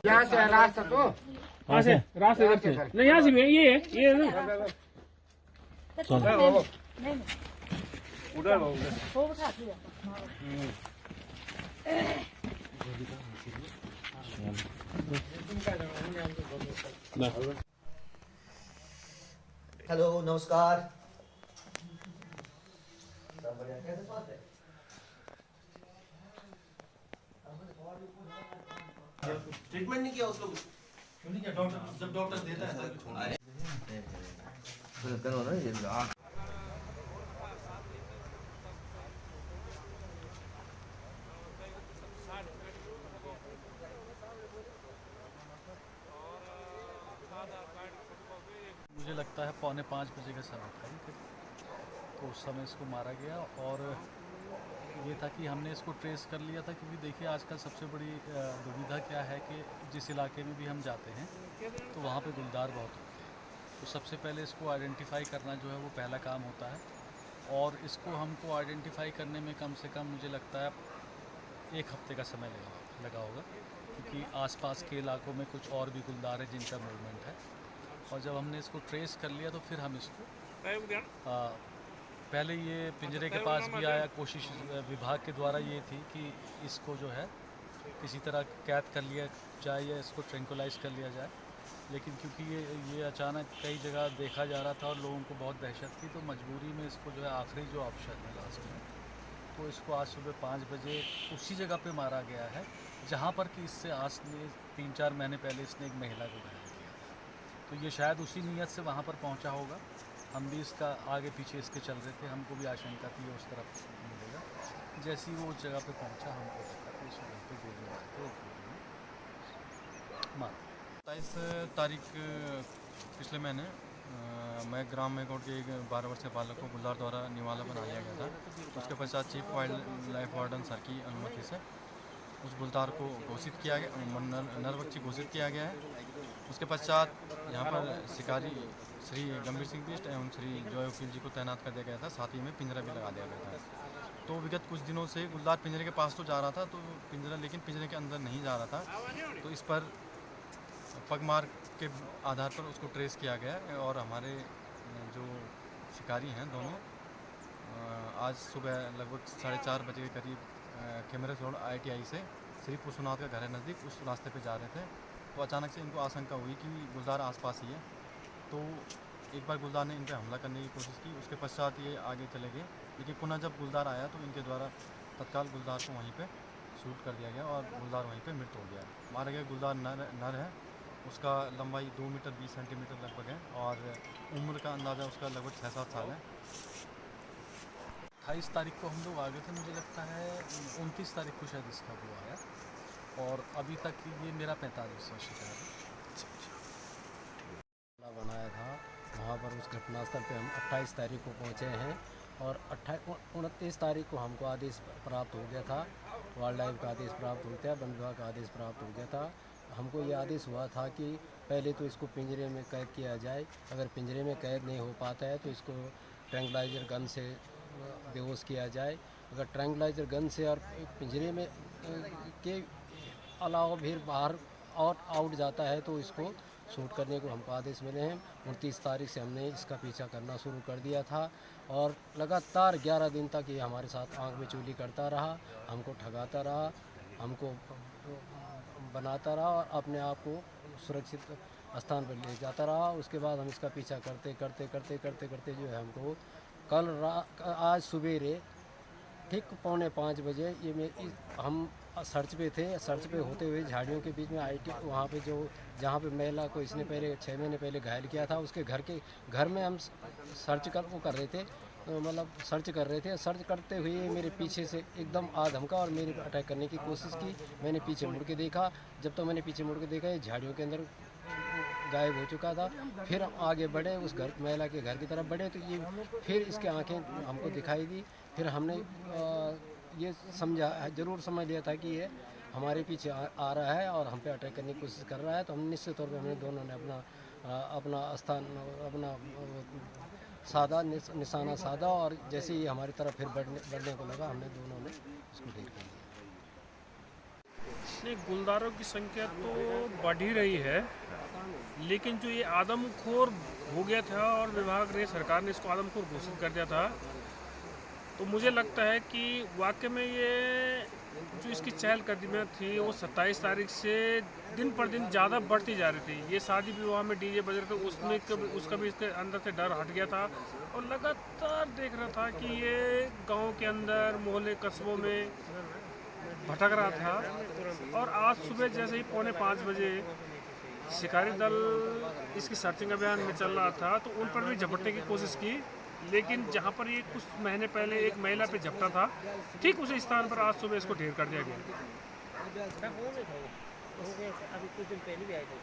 यहाँ से रास्ता तो यहाँ से रास्ते इधर से नहीं, यहाँ से भी ये है ना। उधर हेलो नमस्कार। सब बढ़िया, कैसे स्वास्थ्य है? ट्रीटमेंट नहीं किया उसको? क्यों नहीं किया? डॉक्टर जब डॉक्टर देता है तब करो ना ये। मुझे लगता है 4:45 बजे का समय था, तो उस समय इसको मारा गया। और ये था कि हमने इसको ट्रेस कर लिया था, क्योंकि देखिए आजकल सबसे बड़ी दुविधा क्या है कि जिस इलाके में भी हम जाते हैं तो वहाँ पे गुलदार बहुत होते हैं। तो सबसे पहले इसको आइडेंटिफाई करना जो है वो पहला काम होता है। और इसको हमको आइडेंटिफाई करने में कम से कम मुझे लगता है 1 हफ्ते का समय लगा होगा, क्योंकि आसपास के इलाकों में कुछ और भी गुलदार है जिनका मूवमेंट है। और जब हमने इसको ट्रेस कर लिया तो फिर हम इसको पहले ये पिंजरे के पास भी आया। कोशिश विभाग के द्वारा ये थी कि इसको जो है किसी तरह कैद कर लिया जाए या इसको ट्रैंकुलाइज कर लिया जाए, लेकिन क्योंकि ये अचानक कई जगह देखा जा रहा था और लोगों को बहुत दहशत थी, तो मजबूरी में इसको जो है आखिरी जो ऑप्शन है लास्ट में, तो इसको आज सुबह 5 बजे उसी जगह पे मारा गया है जहाँ पर कि इससे आज से 3-4 महीने पहले इसने एक महिला को घायल किया। तो ये शायद उसी नीयत से वहाँ पर पहुँचा होगा। हम भी इसका आगे पीछे इसके चल रहे थे, हमको भी आशंका थी उस तरफ मिलेगा। जैसे ही वो उस जगह पे पहुँचा हमको लगा कि इस जगह पे गोली मार के मार। 27 तारीख पिछले महीने मैं ग्राम मेघोट के एक 12 वर्षीय बालक को गुलदार द्वारा निवाला बना लिया गया था। उसके पश्चात chief wild life warden sir की अनुमति से उस गुलदार को घोषित किया गया, नरभक्षी घोषित किया गया है। उसके पश्चात यहाँ पर शिकारी श्री गंभीर सिंह बिष्ट एवं श्री जॉय वकील जी को तैनात कर दिया गया था, साथ ही में पिंजरा भी लगा दिया गया था। तो विगत कुछ दिनों से गुलदार पिंजरे के पास तो जा रहा था, तो पिंजरा लेकिन पिंजरे के अंदर नहीं जा रहा था। तो इस पर पगमार के आधार पर उसको ट्रेस किया गया और हमारे जो शिकारी हैं दोनों आज सुबह लगभग 4:30 बजे के करीब कैमरेज रोड ITI से श्री पुष्पनाथ का घर है नज़दीक, उस रास्ते पे जा रहे थे। तो अचानक से इनको आशंका हुई कि गुलदार आसपास ही है। तो एक बार गुलदार ने इन पर हमला करने की कोशिश की, उसके पश्चात ये आगे चले गए, लेकिन पुनः जब गुलदार आया तो इनके द्वारा तत्काल गुलदार को वहीं पे शूट कर दिया गया और गुलदार वहीं पे मृत हो गया। मारा गया गुलदार नर है, उसका लंबाई 2 मीटर 20 सेंटीमीटर लगभग है और उम्र का अंदाज़ा उसका लगभग 6-7 साल है। 28 तारीख को हम लोग आ गए थे, मुझे लगता है 29 तारीख को शायद इसका वो आया, और अभी तक ये मेरा 45वां शिकार है। बनाया था वहाँ पर उस घटनास्थल पे हम 28 तारीख को पहुँचे हैं और 29 तारीख को हमको आदेश प्राप्त हो गया था, वाइल्ड लाइफ का आदेश प्राप्त हो गया, वन विभाग का आदेश प्राप्त हो गया था। हमको ये आदेश हुआ था कि पहले तो इसको पिंजरे में कैद किया जाए, अगर पिंजरे में कैद नहीं हो पाता है तो इसको ट्रैंकुलाइजर गन से बेहोश किया जाए। अगर ट्रैंकुलाइजर गन से और पिंजरे में के अलावा फिर बाहर और आउट जाता है तो इसको शूट करने को हमको आदेश मिले हैं। 29 तारीख से हमने इसका पीछा करना शुरू कर दिया था और लगातार 11 दिन तक ये हमारे साथ आंख में चूली करता रहा, हमको ठगाता रहा, हमको बनाता रहा और अपने आप को सुरक्षित स्थान पर ले जाता रहा। उसके बाद हम इसका पीछा करते करते जो है हमको आज सवेरे ठीक 4:45 बजे हम सर्च पे थे। सर्च पे होते हुए झाड़ियों के बीच में वहाँ पे जहाँ पे महिला को इसने पहले 6 महीने पहले घायल किया था, उसके घर में हम सर्च कर रहे थे, मतलब सर्च कर रहे थे। सर्च करते हुए मेरे पीछे से एकदम आ धमका और मेरे अटैक करने की कोशिश की। मैंने पीछे मुड़ के देखा, जब तो मैंने पीछे मुड़ के देखा ये झाड़ियों के अंदर गायब हो चुका था। फिर हम आगे बढ़े, उस महिला के घर की तरफ बढ़े तो ये फिर इसके आंखें हमको दिखाई दी। फिर हमने ये ज़रूर समझ लिया था कि ये हमारे पीछे आ रहा है और हम पे अटैक करने की कोशिश कर रहा है। तो हम निश्चित तौर पर हमने दोनों ने अपना निशाना साधा और जैसे ही हमारी तरफ फिर बढ़ने को लगा, हमने दोनों ने इसको ढेर कर दिया। नहीं, गुलदारों की संख्या तो बढ़ ही रही है, लेकिन जो ये आदमखोर हो गया था और विभाग ने, सरकार ने इसको आदमखोर घोषित कर दिया था, तो मुझे लगता है कि वाकई में ये जो इसकी चहलकदमियाँ थी वो 27 तारीख से दिन पर दिन ज़्यादा बढ़ती जा रही थी। ये शादी विवाह में डीजे बज रहे थे, उसमें उसका भी इसके अंदर से डर हट गया था और लगातार देख रहा था कि ये गांव के अंदर, मोहल्ले, कस्बों में भटक रहा था। और आज सुबह जैसे ही 4:45 बजे शिकारी दल इसकी सर्चिंग अभियान में चल रहा था, तो उन पर भी झपटने की कोशिश की, लेकिन जहां पर ये कुछ महीने पहले एक महिला पे झपटा था, ठीक उसी स्थान पर आज सुबह इसको ढेर कर दिया गया। अभी कुछ दिन पहले भी आए थे।